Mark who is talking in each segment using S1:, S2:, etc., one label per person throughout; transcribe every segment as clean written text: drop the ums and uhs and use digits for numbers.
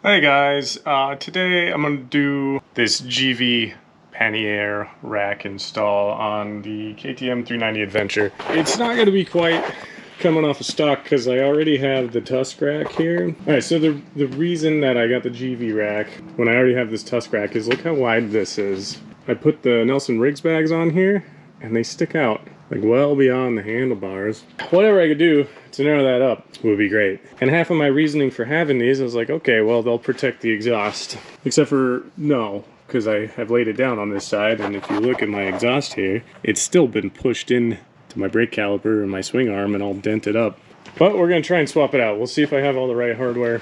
S1: Hey guys, today I'm going to do this Givi Panier Rack install on the KTM 390 Adventure. It's not going to be quite coming off of stock because I already have the Tusk rack here. Alright, so the reason that I got the Givi rack when I already have this Tusk rack is look how wide this is. I put the Nelson Riggs bags on here and they stick out like well beyond the handlebars. Whatever I could do to narrow that up would be great. And half of my reasoning for having these, I was like, okay, well, they'll protect the exhaust. Except for, no, because I have laid it down on this side, and if you look at my exhaust here, it's still been pushed in to my brake caliper and my swing arm and all dented up. But we're gonna try and swap it out. We'll see if I have all the right hardware.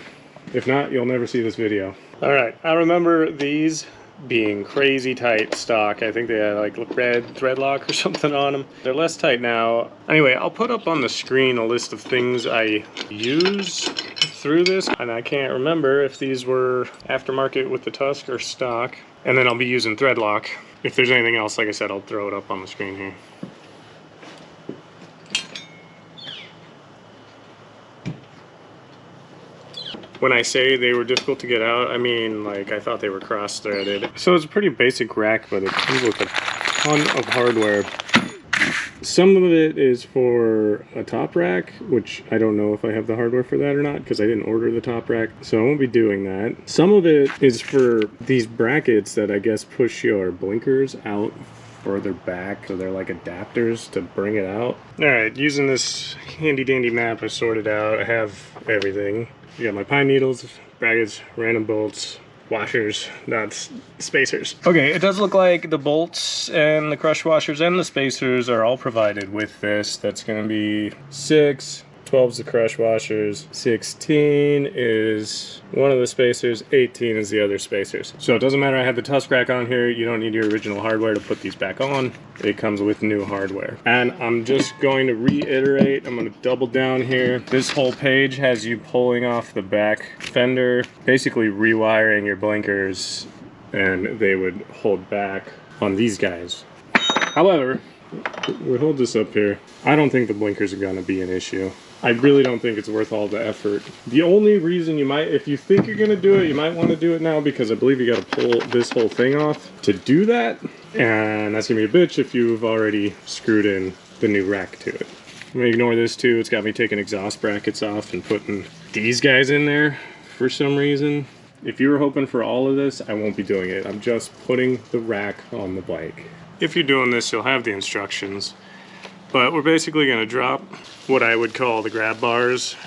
S1: If not, you'll never see this video. All right, I remember these being crazy tight stock. I think they had like red thread lock or something on them. They're less tight now. Anyway, I'll put up on the screen a list of things I use through this, and I can't remember if these were aftermarket with the Tusk or stock. And then I'll be using thread lock. If there's anything else, like I said, I'll throw it up on the screen here. When I say they were difficult to get out, I mean like I thought they were cross-threaded. So it's a pretty basic rack, but it comes with a ton of hardware. Some of it is for a top rack, which I don't know if I have the hardware for that or not because I didn't order the top rack, so I won't be doing that. Some of it is for these brackets that I guess push your blinkers out further back, so they're like adapters to bring it out. Alright, using this handy dandy map I sorted out, I have everything. I got my pine needles, brackets, random bolts, washers, nuts, spacers. Okay, it does look like the bolts and the crush washers and the spacers are all provided with this. That's going to be 6, 12 is the crush washers, 16 is one of the spacers, 18 is the other spacers. So it doesn't matter I have the Tusk rack on here, you don't need your original hardware to put these back on. It comes with new hardware. And I'm just going to reiterate, I'm going to double down here. This whole page has you pulling off the back fender, basically rewiring your blinkers, and they would hold back on these guys. However, we hold this up here. I don't think the blinkers are going to be an issue. I really don't think it's worth all the effort. The only reason you might, if you think you're going to do it, you might want to do it now because I believe you got to pull this whole thing off to do that. And that's going to be a bitch if you've already screwed in the new rack to it. I'm going to ignore this too. It's got me taking exhaust brackets off and putting these guys in there for some reason. If you were hoping for all of this, I won't be doing it. I'm just putting the rack on the bike. If you're doing this, you'll have the instructions. But we're basically going to drop what I would call the grab bars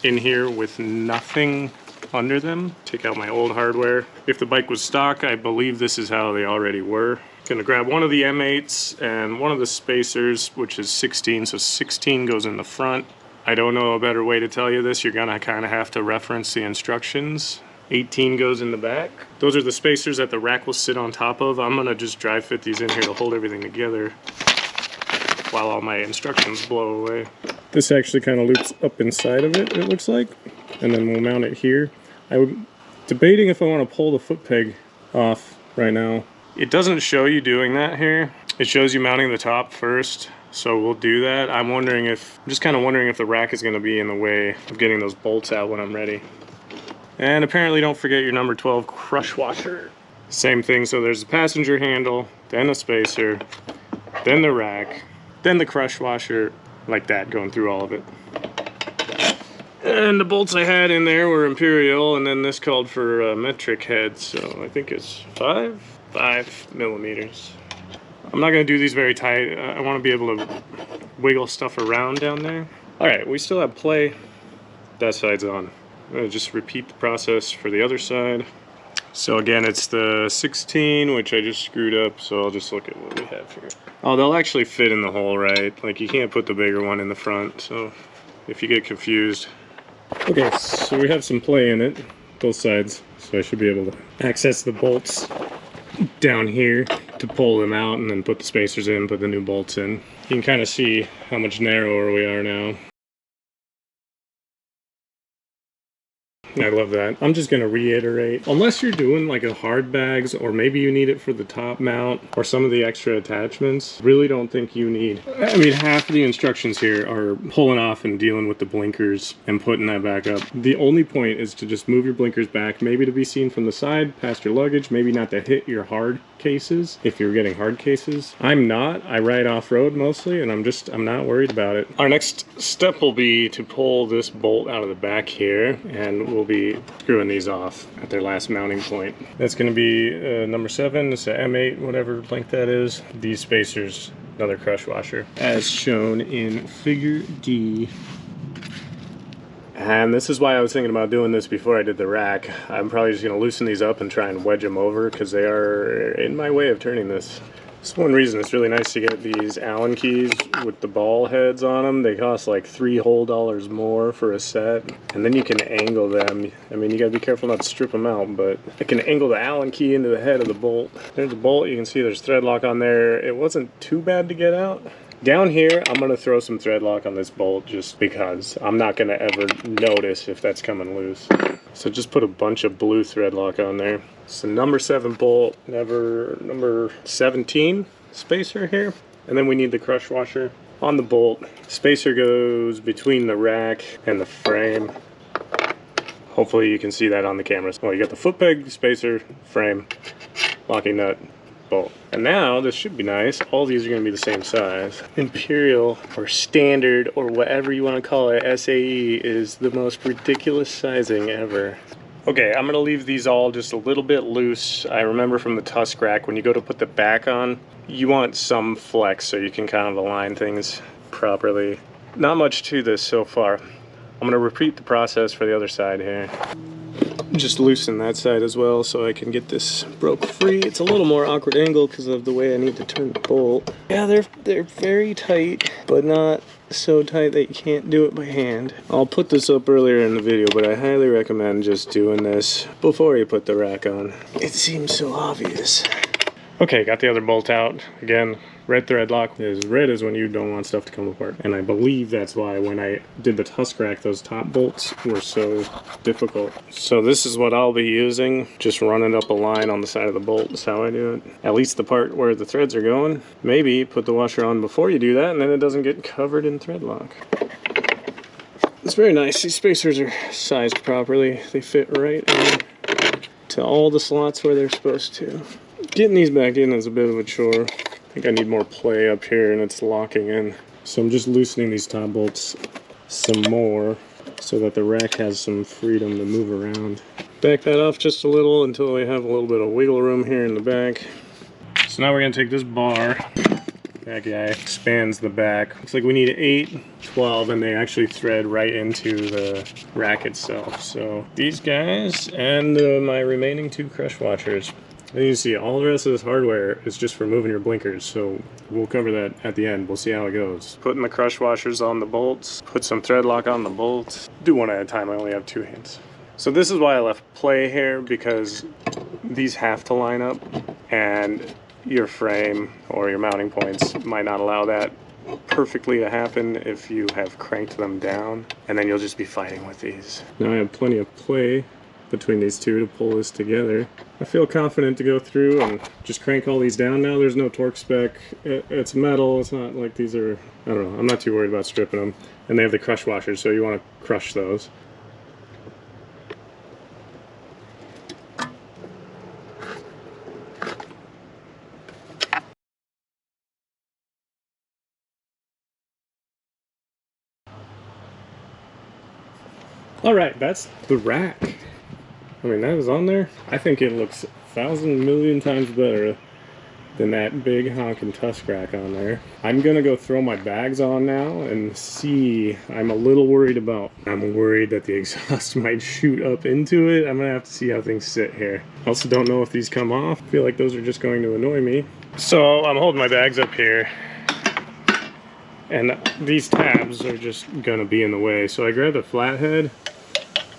S1: in here with nothing under them. Take out my old hardware. If the bike was stock, I believe this is how they already were. Going to grab one of the M8s and one of the spacers, which is 16, so 16 goes in the front. I don't know a better way to tell you this. You're going to kind of have to reference the instructions. 18 goes in the back. Those are the spacers that the rack will sit on top of. I'm going to just dry fit these in here to hold everything together while all my instructions blow away. This actually kind of loops up inside of it, it looks like, and then we'll mount it here. I'm debating if I want to pull the foot peg off right now. It doesn't show you doing that here. It shows you mounting the top first, so we'll do that. I'm just kind of wondering if the rack is going to be in the way of getting those bolts out when I'm ready. And apparently don't forget your number 12 crush washer. Same thing, so there's the passenger handle, then a spacer, then the rack, then the crush washer, like that, going through all of it. And the bolts I had in there were Imperial, and then this called for a metric head, so I think it's 5 millimeters. I'm not going to do these very tight. I want to be able to wiggle stuff around down there. Alright, we still have play. That side's on. I'm going to just repeat the process for the other side. So again, it's the 16, which I just screwed up, so I'll just look at what we have here. Oh, they'll actually fit in the hole, right? Like, you can't put the bigger one in the front, so if you get confused. Okay, so we have some play in it, both sides, so I should be able to access the bolts down here to pull them out and then put the spacers in, put the new bolts in. You can kind of see how much narrower we are now. I love that. I'm just gonna reiterate, unless you're doing like a hard bags, or maybe you need it for the top mount or some of the extra attachments, really don't think you need. I mean, half of the instructions here are pulling off and dealing with the blinkers and putting that back up. The only point is to just move your blinkers back, maybe to be seen from the side, past your luggage, maybe not to hit your hard cases if you're getting hard cases. I'm not. I ride off-road mostly, and I'm not worried about it. Our next step will be to pull this bolt out of the back here, and we'll be screwing these off at their last mounting point. That's going to be number 7. It's a M8, whatever length that is. These spacers, another crush washer, as shown in figure D. And this is why I was thinking about doing this before I did the rack. I'm probably just going to loosen these up and try and wedge them over because they are in my way of turning this. That's one reason it's really nice to get these Allen keys with the ball heads on them. They cost like $3 whole more for a set. And then you can angle them. I mean, you gotta be careful not to strip them out, but I can angle the Allen key into the head of the bolt. There's a bolt, you can see there's thread lock on there. It wasn't too bad to get out. Down here, I'm gonna throw some thread lock on this bolt just because I'm not gonna ever notice if that's coming loose. So just put a bunch of blue thread lock on there. It's the number 7 bolt, number 17 spacer here. And then we need the crush washer on the bolt. Spacer goes between the rack and the frame. Hopefully you can see that on the camera. Well, you got the foot peg, spacer, frame, locking nut, bolt. And now this should be nice. All these are going to be the same size. Imperial or standard or whatever you want to call it, SAE is the most ridiculous sizing ever. Okay, I'm going to leave these all just a little bit loose. I remember from the Tusk rack, when you go to put the back on, you want some flex so you can kind of align things properly. Not much to this so far. I'm going to repeat the process for the other side here. Just loosen that side as well so I can get this broke free. It's a little more awkward angle because of the way I need to turn the bolt. Yeah, they're very tight, but not so tight that you can't do it by hand. I'll put this up earlier in the video, but I highly recommend just doing this before you put the rack on. It seems so obvious. Okay, got the other bolt out. Again, red thread lock. Is red is when you don't want stuff to come apart. And I believe that's why when I did the Tusk rack, those top bolts were so difficult. So this is what I'll be using. Just running up a line on the side of the bolt. That's how I do it. At least the part where the threads are going. Maybe put the washer on before you do that, and then it doesn't get covered in thread lock. It's very nice. These spacers are sized properly. They fit right in to all the slots where they're supposed to. Getting these back in is a bit of a chore. I think I need more play up here and it's locking in. So I'm just loosening these top bolts some more so that the rack has some freedom to move around. Back that off just a little until we have a little bit of wiggle room here in the back. So now we're gonna take this bar. That guy spans the back. Looks like we need 8, 12, and they actually thread right into the rack itself. So these guys and my remaining 2 crush washers. And you see all the rest of this hardware is just for moving your blinkers, so we'll cover that at the end. We'll see how it goes. Putting the crush washers on the bolts, put some thread lock on the bolts. Do one at a time, I only have 2 hands. So this is why I left play here, because these have to line up and your frame or your mounting points might not allow that perfectly to happen if you have cranked them down, and then you'll just be fighting with these. Now I have plenty of play between these two to pull this together. I feel confident to go through and just crank all these down now. There's no torque spec. It's metal. It's not like these are, I don't know, I'm not too worried about stripping them. And they have the crush washers, so you want to crush those. All right, that's the rack. I mean, that is on there. I think it looks 1,000 million times better than that big honkin' Tusk rack on there. I'm gonna go throw my bags on now and see. I'm worried that the exhaust might shoot up into it. I'm gonna have to see how things sit here. I also don't know if these come off. I feel like those are just going to annoy me. So I'm holding my bags up here, and these tabs are just gonna be in the way. So I grabbed a flathead.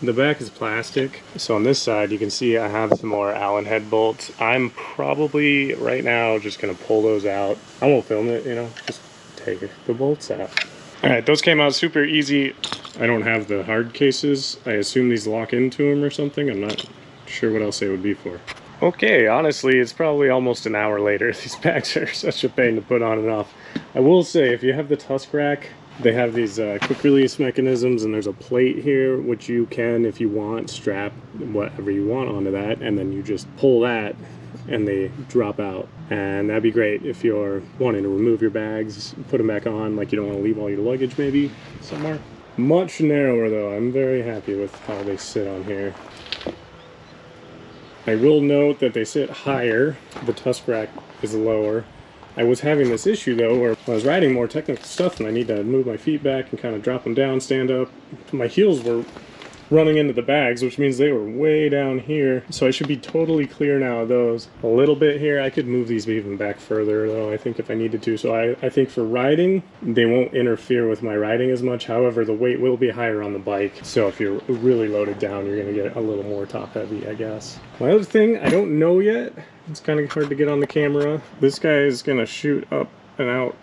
S1: The back is plastic, so on this side you can see I have some more Allen head bolts. I'm probably right now just gonna pull those out. I won't film it, you know, just take the bolts out. All right, those came out super easy. I don't have the hard cases. I assume these lock into them or something. I'm not sure what else they would be for. Okay, honestly, it's probably almost an hour later. These bags are such a pain to put on and off. I will say, if you have the Tusk rack, they have these quick release mechanisms, and there's a plate here, which you can, if you want, strap whatever you want onto that, and then you just pull that, and they drop out. And that'd be great if you're wanting to remove your bags, put them back on, like you don't want to leave all your luggage maybe somewhere. Much narrower though. I'm very happy with how they sit on here. I will note that they sit higher. The Tusk rack is lower. I was having this issue though where I was riding more technical stuff and I need to move my feet back and kind of drop them down, stand up. My heels were running into the bags, which means they were way down here. So I should be totally clear now of those. A little bit here. I could move these even back further though, I think, if I needed to. So I think for riding, they won't interfere with my riding as much. However, the weight will be higher on the bike. So if you're really loaded down, you're gonna get a little more top heavy, I guess. My other thing, I don't know yet. It's kind of hard to get on the camera. This guy is gonna shoot up and out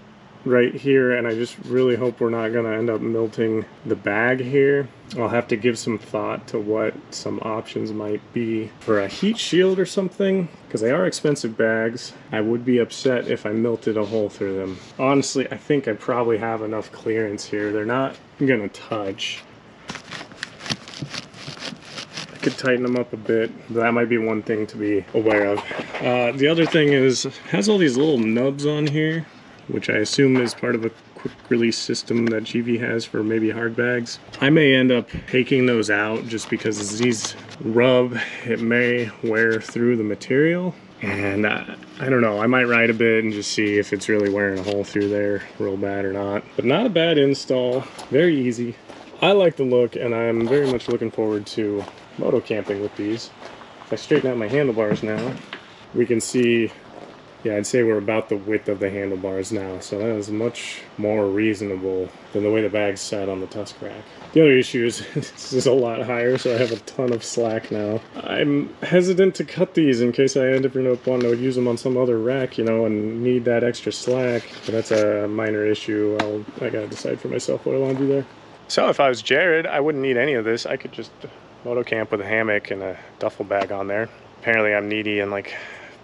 S1: right here, and I just really hope we're not gonna end up melting the bag here. I'll have to give some thought to what some options might be for a heat shield or something, because they are expensive bags. I would be upset if I melted a hole through them. Honestly, I think I probably have enough clearance here. They're not gonna touch. I could tighten them up a bit. That might be one thing to be aware of. The other thing is, it has all these little nubs on here, which I assume is part of a quick release system that Givi has for maybe hard bags. I may end up taking those out just because as these rub, it may wear through the material. And I don't know, I might ride a bit and just see if it's really wearing a hole through there real bad or not. But not a bad install, very easy. I like the look, and I'm very much looking forward to moto camping with these. If I straighten out my handlebars now, we can see, yeah, I'd say we're about the width of the handlebars now, so that is much more reasonable than the way the bag's sat on the Tusk rack. The other issue is this is a lot higher, so I have a ton of slack now. I'm hesitant to cut these in case I end up wanting to use them on some other rack, you know, and need that extra slack. But that's a minor issue. I gotta decide for myself what I want to do there. So if I was Jared, I wouldn't need any of this. I could just moto camp with a hammock and a duffel bag on there. Apparently I'm needy and like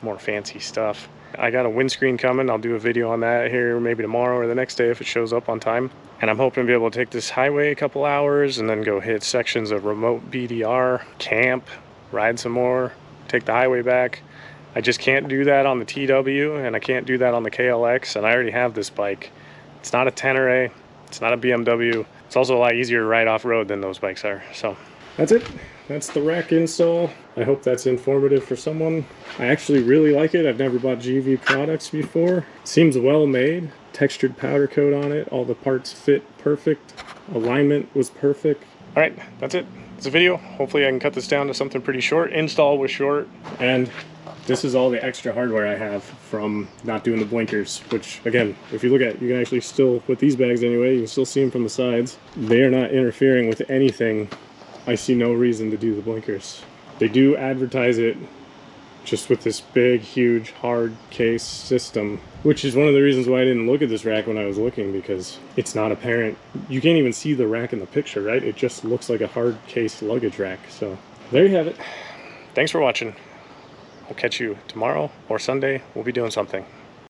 S1: more fancy stuff. I got a windscreen coming. I'll do a video on that here maybe tomorrow or the next day if it shows up on time. And I'm hoping to be able to take this highway a couple hours and then go hit sections of remote BDR, camp, ride some more, take the highway back. I just can't do that on the TW, and I can't do that on the KLX, and I already have this bike. It's not a Tenere, it's not a BMW. It's also a lot easier to ride off-road than those bikes are. So that's it. That's the rack install. I hope that's informative for someone. I actually really like it. I've never bought Givi products before. It seems well made. Textured powder coat on it. All the parts fit perfect. Alignment was perfect. All right, that's it. It's a video. Hopefully I can cut this down to something pretty short. Install was short. And this is all the extra hardware I have from not doing the blinkers, which again, if you look at it, you can actually still, with these bags anyway, you can still see them from the sides. They are not interfering with anything. I see no reason to do the blinkers. They do advertise it just with this big, huge, hard case system, which is one of the reasons why I didn't look at this rack when I was looking, because it's not apparent. You can't even see the rack in the picture, right? It just looks like a hard case luggage rack. So there you have it. Thanks for watching. I'll catch you tomorrow or Sunday. We'll be doing something.